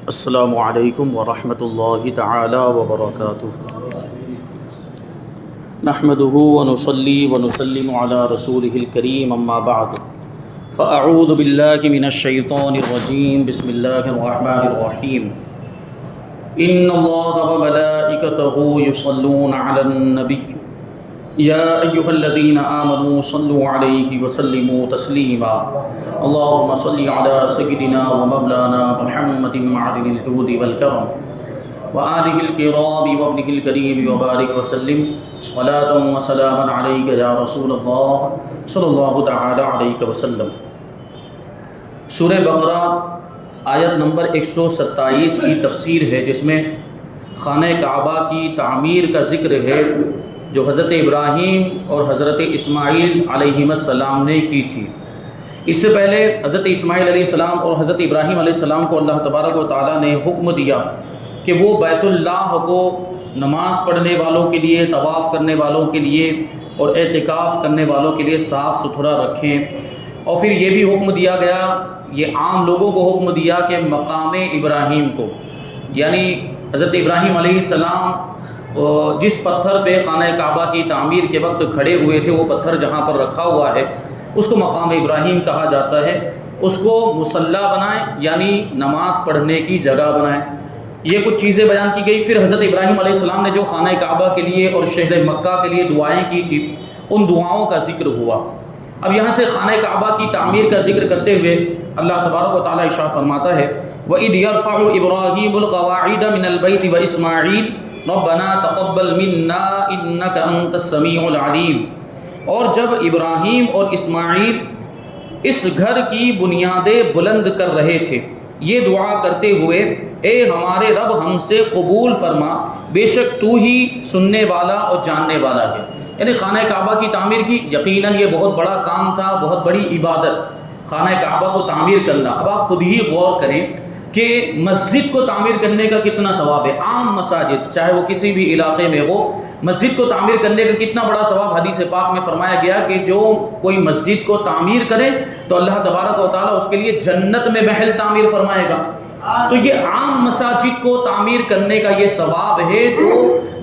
السلام علیکم ورحمۃ اللہ تعالی وبرکاتہ۔ نحمده ونصلي ونسلم على رسوله الكريم اما بعد فاعوذ باللہ من الشیطان الرجیم بسم اللہ الرحمن الرحیم۔ ان اللہ وملائکتہ یصلون علی النبی یا ایہا الذین آمنوا صلوا علیہ وسلموا تسلیما۔ اللہم صل علی سیدنا ومولانا محمد معدن الجود والکرم وآلہ الکرام وابنہ الکریم وبارک وسلم صلاۃ وسلاما علیک یا رسول اللہ صلی اللہ تعالی علیہ وسلم۔ سورہ بقرہ آیت نمبر 127 کی تفسیر ہے، جس میں خانہ کعبہ کی تعمیر کا ذکر ہے جو حضرت ابراہیم اور حضرت اسماعیل علیہ السلام نے کی تھی۔ اس سے پہلے حضرت اسماعیل علیہ السلام اور حضرت ابراہیم علیہ السلام کو اللہ تبارک و تعالیٰ نے حکم دیا کہ وہ بیت اللہ کو نماز پڑھنے والوں کے لیے، طواف کرنے والوں کے لیے اور اعتکاف کرنے والوں کے لیے صاف ستھرا رکھیں، اور پھر یہ بھی حکم دیا گیا، یہ عام لوگوں کو حکم دیا کہ مقام ابراہیم کو، یعنی حضرت ابراہیم علیہ السلام جس پتھر پہ خانہ کعبہ کی تعمیر کے وقت کھڑے ہوئے تھے، وہ پتھر جہاں پر رکھا ہوا ہے اس کو مقام ابراہیم کہا جاتا ہے، اس کو مصلی بنائیں، یعنی نماز پڑھنے کی جگہ بنائیں۔ یہ کچھ چیزیں بیان کی گئی۔ پھر حضرت ابراہیم علیہ السلام نے جو خانہ کعبہ کے لیے اور شہر مکہ کے لیے دعائیں کی تھی، ان دعاؤں کا ذکر ہوا۔ اب یہاں سے خانہ کعبہ کی تعمیر کا ذکر کرتے ہوئے اللہ تبارک و تعالیٰ ارشاد فرماتا ہے وَإِذْ يَرْفَعُ إِبْرَاهِيمُ الْقَوَاعِدَ مِنَ الْبَيْتِ وَإِسْمَاعِيلُ رَبَّنَا تَقَبَّلْ مِنَّا إِنَّكَ أَنْتَ السَّمِيعُ الْعَلِيمُ۔ اور جب ابراہیم اور اسماعیل اس گھر کی بنیادیں بلند کر رہے تھے، یہ دعا کرتے ہوئے اے ہمارے رب ہم سے قبول فرما، بے شک تو ہی سننے والا اور جاننے والا ہے۔ یعنی خانہ کعبہ کی تعمیر کی یقیناً یہ بہت بڑا کام تھا، بہت بڑی عبادت، خانہ کعبہ کو تعمیر کرنا۔ اب آپ خود ہی غور کریں کہ مسجد کو تعمیر کرنے کا کتنا ثواب ہے۔ عام مساجد چاہے وہ کسی بھی علاقے میں ہو، مسجد کو تعمیر کرنے کا کتنا بڑا ثواب حدیث پاک میں فرمایا گیا کہ جو کوئی مسجد کو تعمیر کرے تو اللہ تبارک و تعالیٰ اس کے لیے جنت میں محل تعمیر فرمائے گا۔ تو یہ عام مساجد کو تعمیر کرنے کا یہ ثواب ہے، تو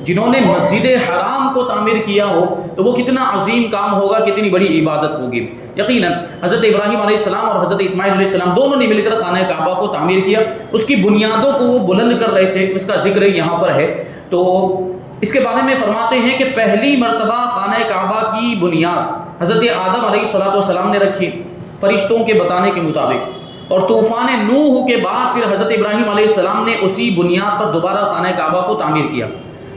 جنہوں نے مسجد حرام کو تعمیر کیا ہو تو وہ کتنا عظیم کام ہوگا، کتنی بڑی عبادت ہوگی۔ یقیناً حضرت ابراہیم علیہ السلام اور حضرت اسماعیل علیہ السلام دونوں نے مل کر خانہ کعبہ کو تعمیر کیا، اس کی بنیادوں کو وہ بلند کر رہے تھے، اس کا ذکر یہاں پر ہے۔ تو اس کے بارے میں فرماتے ہیں کہ پہلی مرتبہ خانہ کعبہ کی بنیاد حضرت آدم علیہ السلام نے رکھی فرشتوں کے بتانے کے مطابق، اور طوفان نوح کے بعد پھر حضرت ابراہیم علیہ السلام نے اسی بنیاد پر دوبارہ خانہ کعبہ کو تعمیر کیا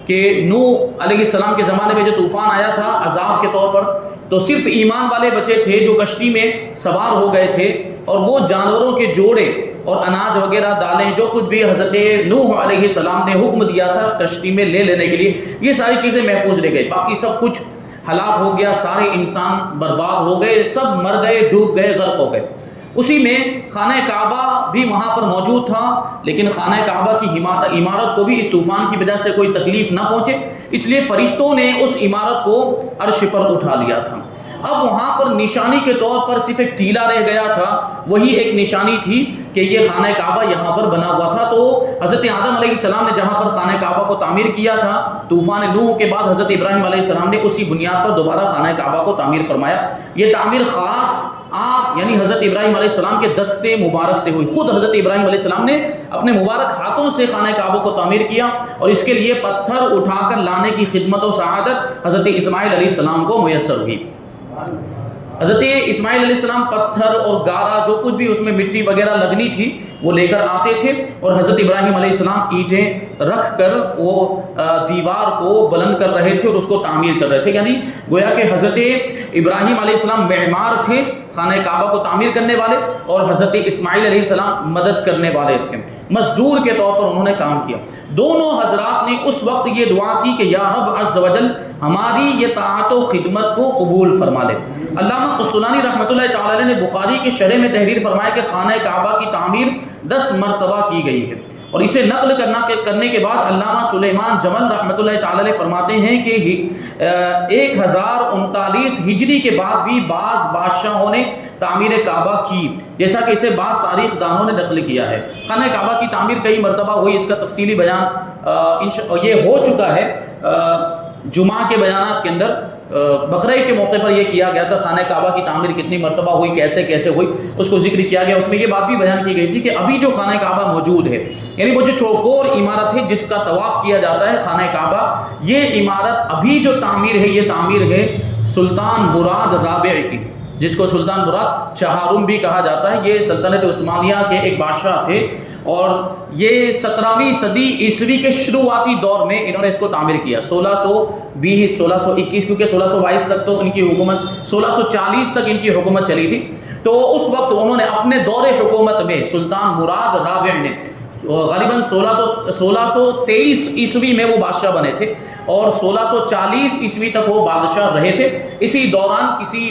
کہ نوح علیہ السلام کے زمانے میں جو طوفان آیا تھا عذاب کے طور پر، تو صرف ایمان والے بچے تھے جو کشتی میں سوار ہو گئے تھے، اور وہ جانوروں کے جوڑے اور اناج وغیرہ دالیں جو کچھ بھی حضرت نوح علیہ السلام نے حکم دیا تھا کشتی میں لے لینے کے لیے، یہ ساری چیزیں محفوظ رہ گئی، باقی سب کچھ ہلاک ہو گیا، سارے انسان برباد ہو گئے، سب مر گئے، ڈوب گئے، غرق ہو گئے۔ اسی میں خانہ کعبہ بھی وہاں پر موجود تھا، لیکن خانہ کعبہ کی عمارت کو بھی اس طوفان کی وجہ سے کوئی تکلیف نہ پہنچے، اس لیے فرشتوں نے اس عمارت کو عرش پر اٹھا لیا تھا۔ اب وہاں پر نشانی کے طور پر صرف ایک ٹیلا رہ گیا تھا، وہی ایک نشانی تھی کہ یہ خانہ کعبہ یہاں پر بنا ہوا تھا۔ تو حضرت آدم علیہ السلام نے جہاں پر خانہ کعبہ کو تعمیر کیا تھا، طوفان نوح کے بعد حضرت ابراہیم علیہ السلام نے اسی بنیاد پر دوبارہ خانہ کعبہ کو تعمیر فرمایا۔ یہ تعمیر خاص آپ یعنی حضرت ابراہیم علیہ السلام کے دستے مبارک سے ہوئی، خود حضرت ابراہیم علیہ السلام نے اپنے مبارک ہاتھوں سے خانہ کعبہ کو تعمیر کیا، اور اس کے لیے پتھر اٹھا کر لانے کی خدمت و سعادت حضرت اسماعیل علیہ السلام کو میسر ہوئی۔ حضرت اسماعیل علیہ السلام پتھر اور گارا جو کچھ بھی اس میں مٹی وغیرہ لگنی تھی وہ لے کر آتے تھے، اور حضرت ابراہیم علیہ السلام اینٹیں رکھ کر وہ دیوار کو بلند کر رہے تھے اور اس کو تعمیر کر رہے تھے، یعنی گویا کہ حضرت ابراہیم علیہ السلام معمار تھے خانہ کعبہ کو تعمیر کرنے والے، اور حضرت اسماعیل علیہ السلام مدد کرنے والے تھے، مزدور کے طور پر انہوں نے کام کیا۔ دونوں حضرات نے اس وقت یہ دعا کی کہ یا رب عز و جل ہماری یہ طاعت و خدمت کو قبول فرما لے۔ علامہ قسطلانی رحمۃ اللہ تعالی نے بخاری کے شرح میں تحریر فرمایا کہ خانہ کعبہ کی تعمیر 10 مرتبہ کی گئی ہے۔ اور اسے نقل کرنے کے بعد علامہ سلیمان جمل رحمۃ اللہ تعالی علیہ فرماتے ہیں کہ 1039 ہجری کے بعد بھی بعض بادشاہوں نے تعمیر کعبہ کی، جیسا کہ اسے بعض تاریخ دانوں نے نقل کیا ہے۔ خانہ کعبہ کی تعمیر کئی مرتبہ ہوئی، اس کا تفصیلی بیان یہ ہو چکا ہے جمعہ کے بیانات کے اندر۔ بقرعید کے موقع پر یہ کیا گیا تھا، خانہ کعبہ کی تعمیر کتنی مرتبہ ہوئی، کیسے کیسے ہوئی، اس کو ذکر کیا گیا۔ اس میں یہ بات بھی بیان کی گئی تھی کہ ابھی جو خانہ کعبہ موجود ہے، یعنی وہ جو چوکور عمارت ہے جس کا طواف کیا جاتا ہے خانہ کعبہ، یہ عمارت ابھی جو تعمیر ہے یہ تعمیر ہے سلطان مراد رابع کی، جس کو سلطان مراد چہارم بھی کہا جاتا ہے۔ یہ سلطنت عثمانیہ کے ایک بادشاہ تھے اور یہ 17ویں صدی عیسوی کے شروعاتی دور میں انہوں نے اس کو تعمیر کیا، 1620 1621، کیونکہ 1622 تک تو ان کی حکومت، 1640 تک ان کی حکومت چلی تھی۔ تو اس وقت انہوں نے اپنے دور حکومت میں سلطان مراد رابع نے غالباً 1623 عیسوی میں وہ بادشاہ بنے تھے اور 1640 عیسوی تک وہ بادشاہ رہے تھے۔ اسی دوران کسی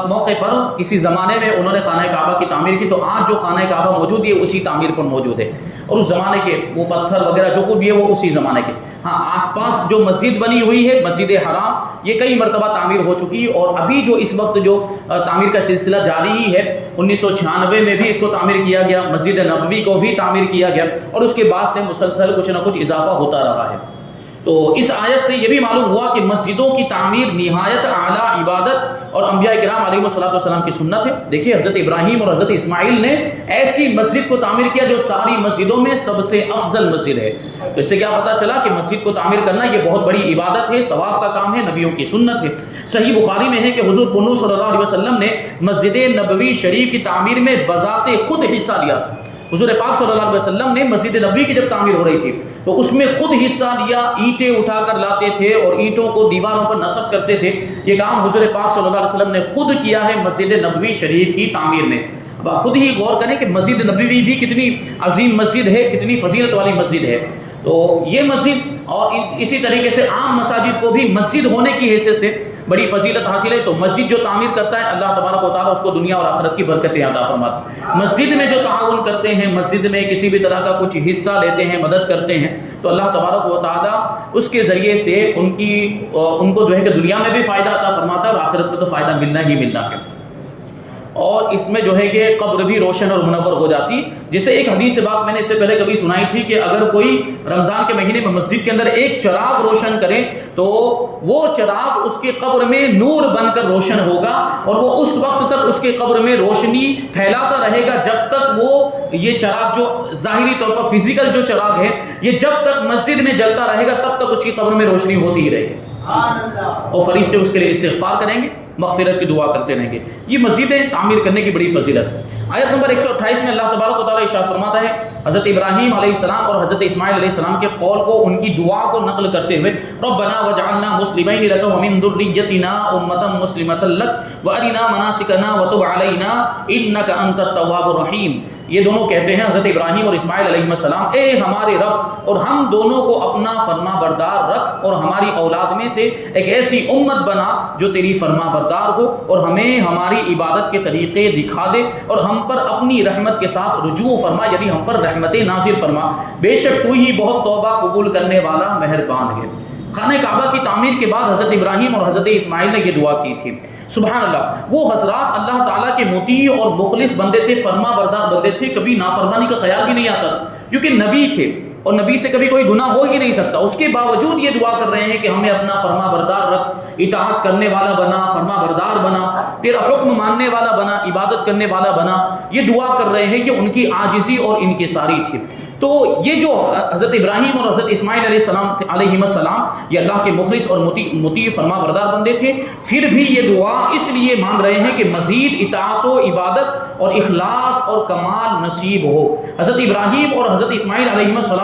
موقع پر کسی زمانے میں انہوں نے خانہ کعبہ کی تعمیر کی، تو آج جو خانہ کعبہ موجود ہے اسی تعمیر پر موجود ہے، اور اس زمانے کے وہ پتھر وغیرہ جو کچھ بھی ہے وہ اسی زمانے کے۔ ہاں، آس پاس جو مسجد بنی ہوئی ہے مسجد حرام، یہ کئی مرتبہ تعمیر ہو چکی ہے، اور ابھی جو اس وقت جو تعمیر کا سلسلہ جاری ہی ہے، 1996 میں بھی اس کو تعمیر کیا گیا، مسجد نبوی کو بھی تعمیر کیا گیا، اور اس کے بعد سے مسلسل کچھ نہ کچھ اضافہ ہوتا رہا ہے۔ تو اس آیت سے یہ بھی معلوم ہوا کہ مسجدوں کی تعمیر نہایت اعلیٰ عبادت اور انبیاء کرام علیہ السلام کی سنت ہے۔ دیکھیے حضرت ابراہیم اور حضرت اسماعیل نے ایسی مسجد کو تعمیر کیا جو ساری مسجدوں میں سب سے افضل مسجد ہے۔ تو اس سے کیا پتہ چلا کہ مسجد کو تعمیر کرنا یہ بہت بڑی عبادت ہے، ثواب کا کام ہے، نبیوں کی سنت ہے۔ صحیح بخاری میں ہے کہ حضور پنو صلی اللہ علیہ وسلم نے مسجد نبوی شریف کی تعمیر میں بذات خود حصہ لیا تھا۔ حضور پاک صلی اللہ علیہ وسلم نے مسجد نبوی کی جب تعمیر ہو رہی تھی تو اس میں خود حصہ لیا، اینٹیں اٹھا کر لاتے تھے اور اینٹوں کو دیواروں پر نصب کرتے تھے۔ یہ کام حضور پاک صلی اللہ علیہ وسلم نے خود کیا ہے مسجد نبوی شریف کی تعمیر میں۔ اب آپ خود ہی غور کریں کہ مسجد نبوی بھی کتنی عظیم مسجد ہے، کتنی فضیلت والی مسجد ہے۔ تو یہ مسجد اور اسی طریقے سے عام مساجد کو بھی مسجد ہونے کی حیثیت سے بڑی فضیلت حاصل ہے۔ تو مسجد جو تعمیر کرتا ہے اللہ تبارک و تعالیٰ اس کو دنیا اور آخرت کی برکتیں عطا فرماتا ہے۔ مسجد میں جو تعاون کرتے ہیں، مسجد میں کسی بھی طرح کا کچھ حصہ لیتے ہیں، مدد کرتے ہیں، تو اللہ تبارک و تعالیٰ اس کے ذریعے سے ان کو جو ہے کہ دنیا میں بھی فائدہ عطا فرماتا ہے اور آخرت میں تو فائدہ ملنا ہی ملنا ہے۔ اور اس میں جو ہے کہ قبر بھی روشن اور منور ہو جاتی، جسے ایک حدیث سے بات میں نے اس سے پہلے کبھی سنائی تھی کہ اگر کوئی رمضان کے مہینے میں مسجد کے اندر ایک چراغ روشن کرے تو وہ چراغ اس کے قبر میں نور بن کر روشن ہوگا، اور وہ اس وقت تک اس کے قبر میں روشنی پھیلاتا رہے گا جب تک وہ یہ چراغ جو ظاہری طور پر فزیکل جو چراغ ہے یہ جب تک مسجد میں جلتا رہے گا تب تک اس کی قبر میں روشنی ہوتی ہی رہے گی، اور فرشتے اس کے لیے استغفار کریں گے، مغفرت کی دعا کرتے رہیں گے۔ یہ مسجدیں تعمیر کرنے کی بڑی فضیلت ہے۔ آیت نمبر 128 میں اللہ تبارک و تعالیٰ ارشاد فرماتا ہے حضرت ابراہیم علیہ السلام اور حضرت اسماعیل علیہ السلام کے قول کو، ان کی دعا کو نقل کرتے ہوئے، ربنا وجعلنا مسلمین لک ومن ذریتنا امۃ مسلمۃ لک وارنا مناسکنا وتب علینا انک انت التواب الرحیم۔ یہ دونوں کہتے ہیں حضرت ابراہیم اور اسماعیل علیہ السلام، اے ہمارے رب، اور ہم دونوں کو اپنا فرما بردار رکھ اور ہماری اولاد میں سے ایک ایسی امت بنا جو تیری فرما بردار ہو، اور ہمیں ہماری عبادت کے طریقے دکھا دے، اور ہم پر اپنی رحمت کے ساتھ رجوع فرما، یعنی ہم پر رحمت نازل فرما، بے شک تو ہی بہت توبہ قبول کرنے والا مہربان ہے۔ خانہ کعبہ کی تعمیر کے بعد حضرت ابراہیم اور حضرت اسماعیل نے یہ دعا کی تھی۔ سبحان اللہ، وہ حضرات اللہ تعالیٰ کے مطیع اور مخلص بندے تھے، فرما بردار بندے تھے، کبھی نافرمانی کا خیال بھی نہیں آتا تھا، کیونکہ نبی تھے اور نبی سے کبھی کوئی گناہ ہو ہی نہیں سکتا۔ اس کے باوجود یہ دعا کر رہے ہیں کہ ہمیں اپنا فرما بردار رکھ، اطاعت کرنے والا بنا، فرما بردار بنا، تیرا حکم ماننے والا بنا، عبادت کرنے والا بنا۔ یہ دعا کر رہے ہیں کہ ان کی عاجزی اور انکساری تھی۔ تو یہ جو حضرت ابراہیم اور حضرت اسماعیل علیہ السلام یہ اللہ کے مخلص اور مطیع فرما بردار بندے تھے، پھر بھی یہ دعا اس لیے مانگ رہے ہیں کہ مزید اطاعت و عبادت اور اخلاص اور کمال نصیب ہو۔ حضرت ابراہیم اور حضرت اسماعیل علیہ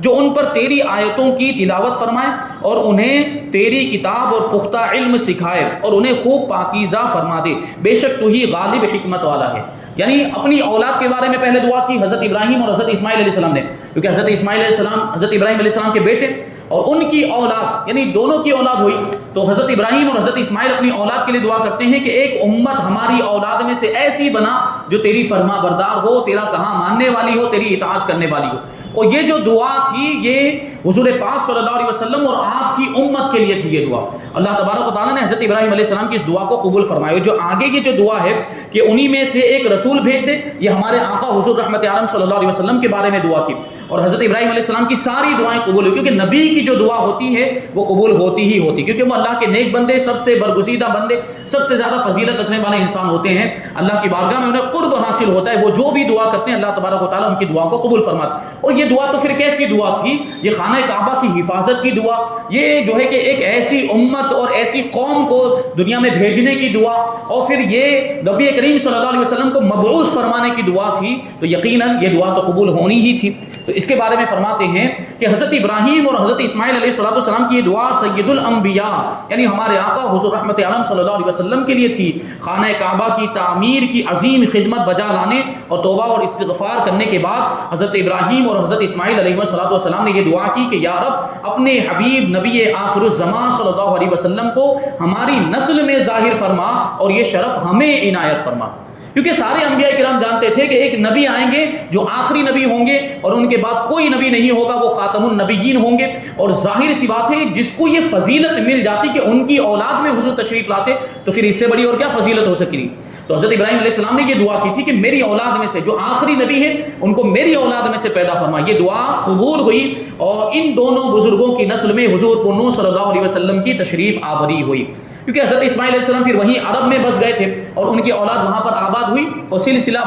جو ان پر تیری آیتوں کی تلاوت فرمائے اور انہیں تیری کتاب اور پختہ علم سکھائے اور انہیں خوب پاکیزہ فرما دے، بے شک تو ہی غالب حکمت والا ہے۔ یعنی اپنی اولاد کے بارے میں پہلے دعا کی حضرت ابراہیم اور حضرت اسماعیل علیہ السلام نے، کیونکہ حضرت اسماعیل علیہ السلام حضرت ابراہیم علیہ السلام کے بیٹے اور ان کی اولاد، یعنی دونوں کی اولاد ہوئی، تو حضرت ابراہیم اور حضرت اسماعیل اپنی اولاد کے لیے دعا کرتے ہیں کہ ایک امت ہماری اولاد میں سے ایسی بنا جو تیری فرما بردار ہو، تیرا کہاں ماننے والی ہو، تیری اطاعت کرنے والی ہو۔ اور یہ جو دعا تھی یہ حضور پاک صلی اللہ علیہ وسلم اور آپ کی امت کے لیے تھی یہ دعا۔ اللہ تبارک و تعالیٰ نے حضرت ابراہیم علیہ السلام کی اس دعا کو قبول فرمایا۔ جو آگے کی جو دعا ہے کہ انہی میں سے ایک رسول بھیج دے، یہ ہمارے آقا حضور رحمت عالم صلی اللہ علیہ وسلم کے بارے میں دعا کی، اور حضرت ابراہیم علیہ السلام کی ساری دعائیں قبول ہوئی، کیونکہ نبی کی جو دعا ہوتی ہے وہ قبول ہوتی ہی ہوتی، کیونکہ وہ اللہ کے نیک بندے، سب سے برگزیدہ بندے، سب سے زیادہ فضیلت رکھنے والے انسان ہوتے ہیں۔ اللہ کی بارگاہ میں انہیں قرب حاصل ہوتا ہے، وہ جو بھی دعا کرتے ہیں اللہ تبارک و تعالیٰ ان کی دعا کو قبول فرماتا ہے۔ اور یہ دعا تو پھر کیسی دعا تھی؟ یہ خانہ کعبہ کی حفاظت کی دعا، یہ جو ہے کہ ایک ایسی امت اور ایسی قوم کو دنیا میں بھیجنے کی دعا، اور پھر یہ نبی کریم صلی اللہ علیہ وسلم کو مبعوث فرمانے کی دعا تھی، تو یقیناً یہ دعا تو قبول ہونی ہی تھی۔ تو اس کے بارے میں فرماتے ہیں کہ حضرت ابراہیم اور حضرت اسماعیل علیہ السلام کی یہ دعا سید الانبیاء یعنی ہمارے آقا حضور رحمت عالم صلی اللہ علیہ وسلم کے لیے تھی۔ خانہ کعبہ کی تعمیر کی عظیم خدمت بجا لانے اور توبہ اور استغفار کرنے کے بعد حضرت ابراہیم اور حضرت اسماعیل علیہ السلام نے یہ دعا کی کہ یا رب اپنے حبیب نبی آخر الزمان صلی اللہ علیہ وسلم کو ہماری نسل میں ظاہر فرما اور یہ شرف ہمیں عنایت فرما، کیونکہ سارے انبیاء کرام جانتے تھے کہ ایک نبی آئیں گے جو آخری نبی ہوں گے اور ان کے بعد کوئی نبی نہیں ہوگا، وہ خاتم النبیین ہوں گے، اور ظاہر سی بات ہے جس کو یہ فضیلت مل جاتی کہ ان کی اولاد میں حضور تشریف لاتے تو پھر اس سے بڑی اور کیا فضیلت ہو سکتی۔ تو حضرت ابراہیم علیہ السلام نے یہ دعا کی تھی کہ میری اولاد میں سے جو آخری نبی ہے ان کو میری اولاد میں سے پیدا فرما۔ یہ دعا قبول ہوئی اور ان دونوں بزرگوں کی نسل میں حضور پنو صلی اللہ علیہ وسلم کی تشریف آوری ہوئی، کیونکہ حضرت اسماعیل علیہ السلام پھر وہیں عرب میں بس گئے تھے اور ان کی اولاد وہاں پر آباد ہوئی، اور سلسلہ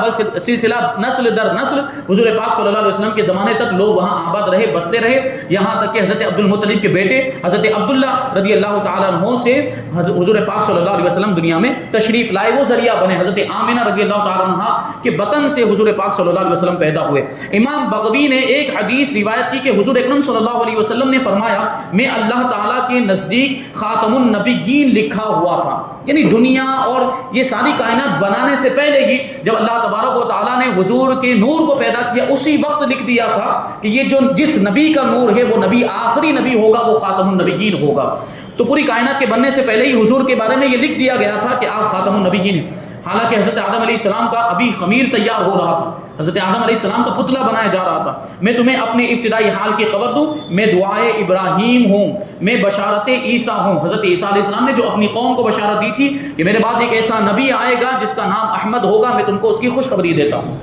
نسل در نسل حضور پاک صلی اللہ علیہ وسلم کے زمانے تک لوگ وہاں آباد رہے، بستے رہے، یہاں تک کہ حضرت عبد المطلب کے بیٹے حضرت عبداللہ رضی اللہ تعالیٰ عنہ سے حضور پاک صلی اللہ علیہ وسلم دنیا میں تشریف لائے، وہ ذریعہ بنے۔ حضرت آمنہ رضی اللہ تعالیٰ عنہ کے بطن سے حضور پاک صلی اللہ علیہ وسلم پیدا ہوئے۔ امام بغوی نے ایک حدیث روایت کی کہ حضور اکرم صلی اللہ علیہ وسلم نے فرمایا میں اللہ تعالیٰ کے نزدیک خاتم النبیین لکھا ہوا تھا، یعنی دنیا اور یہ ساری کائنات بنانے سے پہلے ہی جب اللہ تبارک و تعالیٰ نے حضور کے نور کو پیدا کیا اسی وقت لکھ دیا تھا کہ یہ جو جس نبی کا نور ہے وہ نبی آخری نبی ہوگا، وہ خاتم النبیین ہوگا۔ تو پوری کائنات کے بننے سے پہلے ہی حضور کے بارے میں یہ لکھ دیا گیا تھا کہ آپ خاتم النبیین ہیں۔ حالانکہ حضرت آدم علیہ السلام کا ابھی خمیر تیار ہو رہا تھا، حضرت آدم علیہ السلام کا پتلا بنایا جا رہا تھا۔ میں تمہیں اپنے ابتدائی حال کی خبر دوں، میں دعائے ابراہیم ہوں، میں بشارت عیسیٰ ہوں۔ حضرت عیسیٰ علیہ السلام نے جو اپنی قوم کو بشارت دی تھی کہ میرے بعد ایک ایسا نبی آئے گا جس کا نام احمد ہوگا، میں تم کو اس کی خوشخبری دیتا ہوں،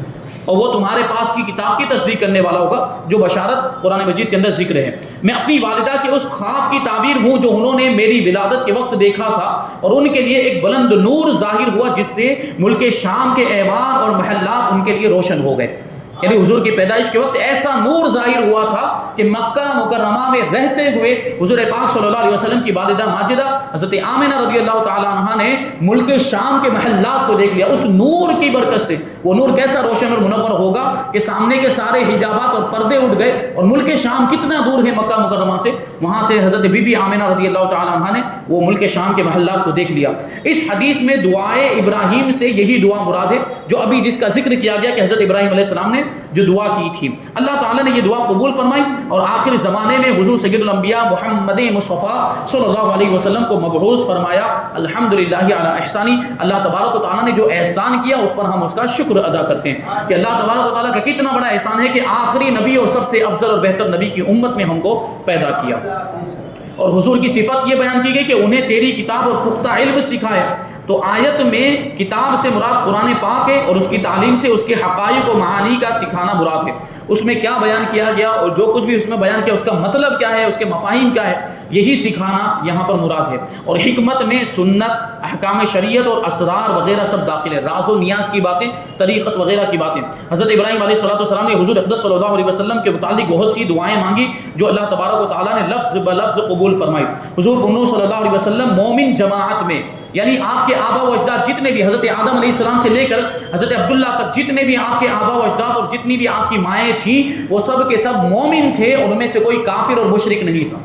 اور وہ تمہارے پاس کی کتاب کی تصدیق کرنے والا ہوگا جو بشارت قرآن مجید کے اندر ذکر ہے۔ میں اپنی والدہ کے اس خواب کی تعبیر ہوں جو انہوں نے میری ولادت کے وقت دیکھا تھا، اور ان کے لیے ایک بلند نور ظاہر ہوا جس سے ملک شام کے ایوان اور محلات ان کے لیے روشن ہو گئے۔ یعنی حضور کی پیدائش کے وقت ایسا نور ظاہر ہوا تھا کہ مکہ مکرمہ میں رہتے ہوئے حضور پاک صلی اللہ علیہ وسلم کی والدہ ماجدہ حضرت آمنہ رضی اللہ تعالیٰ عنہا نے ملک شام کے محلات کو دیکھ لیا اس نور کی برکت سے۔ وہ نور کیسا روشن اور منور ہوگا کہ سامنے کے سارے حجابات اور پردے اٹھ گئے، اور ملک شام کتنا دور ہے مکہ مکرمہ سے، وہاں سے حضرت بی بی آمنہ رضی اللہ تعالیٰ عنہا نے وہ ملک شام کے محلات کو دیکھ لیا۔ اس حدیث میں دعائے ابراہیم سے یہی دعا مراد ہے جو ابھی جس کا ذکر کیا گیا کہ حضرت ابراہیم علیہ السلام نے جو دعا کی تھی۔ اللہ تعالیٰ نے یہ دعا قبول فرمائی اور آخر زمانے میں حضور سید الانبیاء محمد مصطفیٰ صلی اللہ علیہ وسلم کو مبعوث فرمایا۔ الحمدللہ علی احسانی، اللہ تبارک و تعالیٰ نے جو احسان کیا اس پر ہم اس کا شکر ادا کرتے ہیں کہ اللہ تبارک و تعالیٰ کا کتنا بڑا احسان ہے کہ آخری نبی اور سب سے افضل اور بہتر نبی کی امت میں ہم کو پیدا کیا۔ اور حضور کی صفت یہ بیان کی گئی کہ انہیں تیری کتاب اور پختہ علم سکھائے۔ تو آیت میں کتاب سے مراد قرآن پاک ہے اور اس کی تعلیم سے اس کے حقائق و معانی کا سکھانا مراد ہے۔ اس میں کیا بیان کیا گیا اور جو کچھ بھی اس میں بیان کیا اس کا مطلب کیا ہے، اس کے مفاہیم کیا ہے، یہی سکھانا یہاں پر مراد ہے۔ اور حکمت میں سنت، احکام شریعت اور اسرار وغیرہ سب داخل ہے، راز و نیاز کی باتیں، طریقت وغیرہ کی باتیں۔ حضرت ابراہیم علیہ السلام نے حضور اقدس صلی اللہ علیہ وسلم کے متعلق بہت سی دعائیں مانگی جو اللہ تبارک و تعالیٰ نے لفظ بلفظ قبول فرمائی۔ حضور صلی اللہ علیہ وسلم مومن جماعت میں یعنی آپ کے آبا و اجداد جتنے بھی حضرت آدم علیہ السلام سے لے کر حضرت عبداللہ تک جتنے بھی آپ کے آبا و اجداد اور جتنی بھی آپ کی مائیں تھیں وہ سب کے سب مومن تھے، ان میں سے کوئی کافر اور مشرک نہیں تھا۔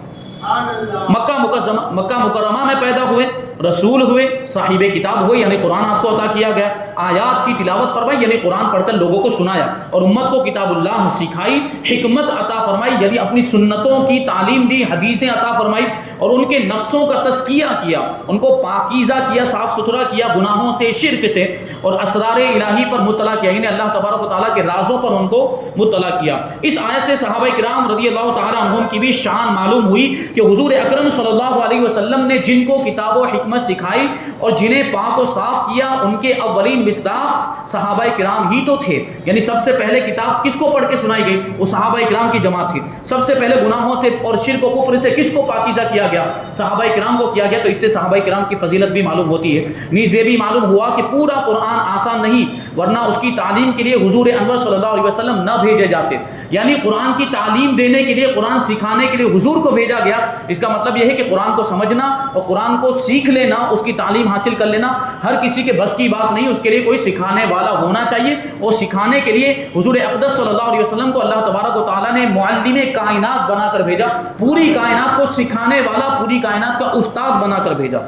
مکہ مکرمہ میں پیدا ہوئے، رسول ہوئے، صاحب کتاب ہوئے یعنی قرآن آپ کو عطا کیا گیا، آیات کی تلاوت فرمائی یعنی قرآن پڑھ کر لوگوں کو سنایا، اور امت کو کتاب اللہ سکھائی، حکمت عطا فرمائی یعنی اپنی سنتوں کی تعلیم دی، حدیثیں عطا فرمائی، اور ان کے نفسوں کا تزکیہ کیا، ان کو پاکیزہ کیا، صاف ستھرا کیا گناہوں سے، شرک سے، اور اسرار الہی پر مطلع کیا یعنی اللہ تبارک و تعالیٰ کے رازوں پر ان کو مطلع کیا۔ اس آیت سے صحابہ کرام رضی اللہ تعالیٰ عنہم کی بھی شان معلوم ہوئی کہ حضور اکرم صلی اللہ علیہ وسلم نے جن کو کتاب و حکمت سکھائی اور جنہیں پاک و صاف کیا ان کے اولین مصداق صحابہ کرام ہی تو تھے، یعنی سب سے پہلے کتاب کس کو پڑھ کے سنائی گئی؟ وہ صحابہ کرام کی جماعت تھی۔ سب سے پہلے گناہوں سے اور شرک و کفر سے کس کو پاکیزہ کیا گیا؟ صحابہ کرام کو کیا گیا۔ تو اس سے صحابہ کرام کی فضیلت بھی معلوم ہوتی ہے۔ نیز یہ بھی معلوم ہوا کہ پورا قرآن آسان نہیں، ورنہ اس کی تعلیم کے لیے حضور انور صلی اللہ علیہ وسلم نہ بھیجے جاتے، یعنی قرآن کی تعلیم دینے کے لیے، قرآن سکھانے کے لیے حضور کو بھیجا گیا۔ اس کا مطلب یہ ہے کہ قرآن کو سمجھنا اور قرآن کو سیکھ لینا، اس کی تعلیم حاصل کر لینا ہر کسی کے بس کی بات نہیں، اس کے لیے کوئی سکھانے والا ہونا چاہیے، اور سکھانے کے لیے حضور اقدس صلی اللہ علیہ وسلم کو اللہ تبارک و تعالیٰ نے معلم کائنات بنا کر بھیجا، پوری کائنات کو سکھانے والا، پوری کائنات کا استاد بنا کر بھیجا۔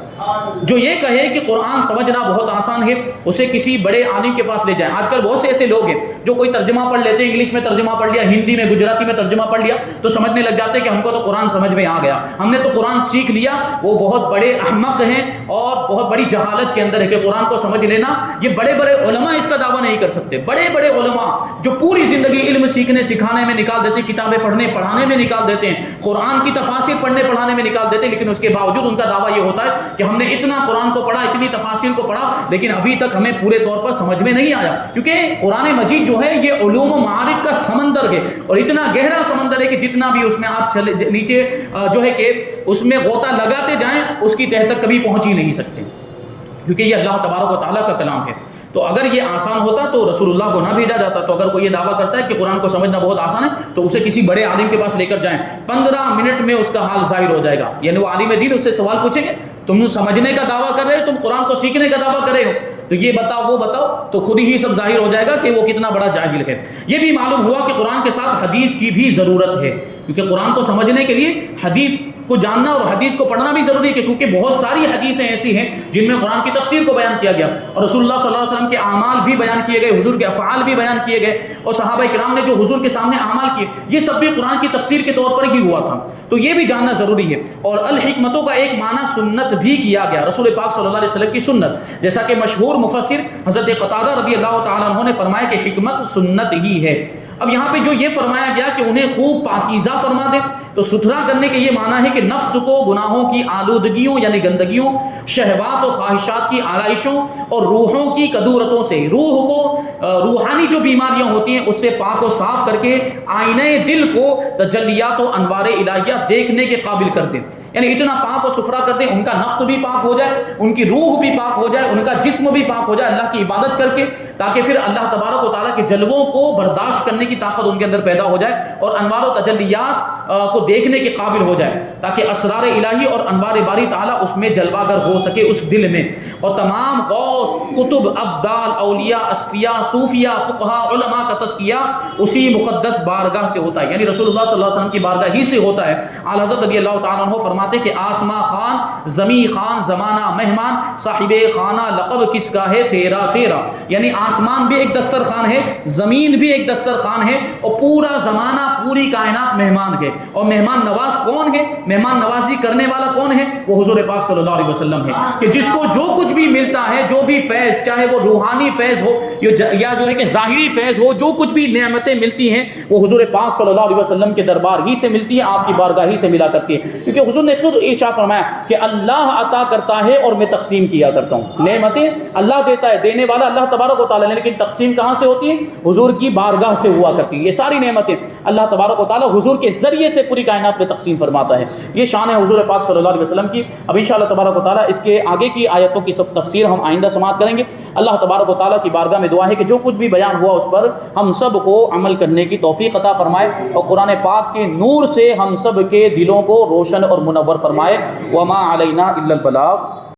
جو یہ کہے کہ قرآن سمجھنا بہت آسان ہے، اسے کسی بڑے عالم کے پاس لے جائیں۔ آج کل بہت سے ایسے لوگ ہیں جو کوئی ترجمہ پڑھ لیتے ہیں، انگلش میں ترجمہ پڑھ لیا، ہندی میں، گجراتی میں ترجمہ پڑھ لیا، تو سمجھنے لگ جاتے ہیں کہ ہم کو تو قرآن سمجھ میں آ گیا، ہم نے تو قرآن سیکھ لیا۔ وہ بہت بڑے احمق ہیں اور بہت بڑی جہالت کے اندر ہے کہ قرآن کو سمجھ لینا۔ یہ بڑے بڑے علماء اس کا دعویٰ نہیں کر سکتے۔ بڑے بڑے علماء جو پوری زندگی علم سیکھنے سکھانے میں نکال دیتے ہیں، کتابیں پڑھنے پڑھانے میں نکال دیتے ہیں، قرآن کی تفاسیر پڑھنے پڑھانے میں نکال دیتے ہیں، لیکن اس کے باوجود ان کا دعویٰ یہ ہوتا ہے کہ ہم نے اتنا قرآن کو پڑھا، اتنی تفاسیر کو پڑھا، لیکن ابھی تک ہمیں پورے طور پر سمجھ میں نہیں آیا، کیونکہ قرآن مجید جو ہے یہ علوم و معارف کا سمندر ہے، اور اتنا گہرا سمندر ہے کہ جتنا بھی اس میں آپ نیچے جو ہے کہ اس میں غوطہ لگاتے جائیں اس کی تہہ تک کبھی پہنچ ہی نہیں سکتے، کیونکہ یہ اللہ تبارک و تعالیٰ کا کلام ہے۔ تو اگر یہ آسان ہوتا تو رسول اللہ کو نہ بھیجا جاتا۔ تو اگر کوئی یہ دعویٰ کرتا ہے کہ قرآن کو سمجھنا بہت آسان ہے تو اسے کسی بڑے عالم کے پاس لے کر جائیں، 15 منٹ میں اس کا حال ظاہر ہو جائے گا۔ یعنی وہ عالم دین اس سے سوال پوچھیں گے، تم سمجھنے کا دعویٰ کر رہے ہو، تم قرآن کو سیکھنے کا دعویٰ کر رہے ہو، تو یہ بتاؤ وہ بتاؤ، تو خود ہی سب ظاہر ہو جائے گا کہ وہ کتنا بڑا جاہل ہے۔ یہ بھی معلوم ہوا کہ قرآن کے ساتھ حدیث کی بھی ضرورت ہے، کیونکہ قرآن کو سمجھنے کے لیے حدیث کو جاننا اور حدیث کو پڑھنا بھی ضروری ہے، کیونکہ بہت ساری حدیثیں ایسی ہیں جن میں قرآن کی تفسیر کو بیان کیا گیا، اور رسول اللہ صلی اللہ علیہ وسلم کے اعمال بھی بیان کیے گئے، حضور کے افعال بھی بیان کیے گئے، اور صحابہ کرام نے جو حضور کے سامنے اعمال کیے یہ سب بھی قرآن کی تفسیر کے طور پر ہی ہوا تھا۔ تو یہ بھی جاننا ضروری ہے۔ اور الحکمتوں کا ایک معنی سنت بھی کیا گیا، رسول پاک صلی اللہ علیہ وسلم کی سنت، جیسا کہ مشہور مفسر حضرت قتادہ رضی اللہ تعالیٰ عنہ نے فرمایا کہ حکمت سنت ہی ہے۔ اب یہاں پہ جو یہ فرمایا گیا کہ انہیں خوب پاکیزہ فرما دے، تو ستھرا کرنے کے یہ معنی ہے کہ نفس کو گناہوں کی آلودگیوں یعنی گندگیوں، شہوات و خواہشات کی آلائشوں اور روحوں کی کدورتوں سے، روح کو روحانی جو بیماریاں ہوتی ہیں اس سے پاک و صاف کر کے آئینہ دل کو تجلیات و انوار الہیہ دیکھنے کے قابل کر دیں، یعنی اتنا پاک و ستھرا کر دیں ان کا نفس بھی پاک ہو جائے، ان کی روح بھی پاک ہو جائے، ان کا جسم بھی پاک ہو جائے اللہ کی عبادت کر کے، تاکہ پھر اللہ تبارک و تعالیٰ کے جلووں کو برداشت کرنے کی طاقت ان کے اندر پیدا ہو جائے اور انوار و تجلیات کو دیکھنے کے قابل ہو جائے، تاکہ اسرار الہی اور انوار باری تعالیٰ اس میں جلوہ گر ہو سکے اس دل میں۔ اور تمام غوث، قطب، ابدال، اولیاء، اصفیاء، صوفیاء، فقہاء، علماء کا تزکیہ اسی مقدس بارگاہ سے ہوتا ہے، یعنی رسول اللہ صلی اللہ علیہ وسلم کی بارگاہ ہی سے ہوتا ہے۔ اعلیٰ حضرت رضی اللہ تعالیٰ عنہ فرماتے کہ آسماں خان، زمیں خان، زمانہ مہمان، صاحب خانہ لقب کس کا ہے تیرا تیرا، یعنی آسمان بھی ایک دسترخوان ہے، زمین بھی ایک دسترخوان ہے، اور پورا زمانہ، پوری کائنات مہمان ہے۔ اور مہمان نواز کون ہے؟ مہمان نوازی کرنے والا کون ہے؟ وہ حضور پاک صلی اللہ علیہ وسلم ہے، کہ جس کو جو کچھ بھی ملتا ہے، جو بھی فیض، چاہے وہ روحانی فیض ہو یا جو ہے کہ ظاہری فیض ہو، جو کچھ بھی نعمتیں ملتی ہیں وہ حضور پاک صلی اللہ علیہ وسلم کے دربار ہی سے ملتی ہے، آپ کی بارگاہ ہی سے ملا کرتی ہے، کیونکہ حضور نے خود ارشاد فرمایا کہ اللہ عطا کرتا ہے اور میں تقسیم کیا کرتا ہوں۔ نعمتیں اللہ دیتا ہے، دینے والا اللہ تبارک و تعالیٰ نے، لیکن تقسیم کہاں سے ہوتی ہے؟ حضور کی بارگاہ سے ہوا کرتی ہے۔ یہ ساری نعمتیں اللہ تبارک و تعالیٰ حضور کے ذریعے سے پوری کائنات میں تقسیم فرماتا ہے۔ یہ شان ہے حضور پاک صلی اللہ علیہ وسلم کی۔ اب انشاءاللہ تبارک و تعالیٰ اس کے آگے کی آیتوں کی سب تفسیر ہم آئندہ سماعت کریں گے۔ اللہ تبارک و تعالیٰ کی بارگاہ میں دعا ہے کہ جو کچھ بھی بیان ہوا اس پر ہم سب کو عمل کرنے کی توفیق عطا فرمائے، اور قرآن پاک کے نور سے ہم سب کے دلوں کو روشن اور منور فرمائے۔ وما علینا الا البلاغ۔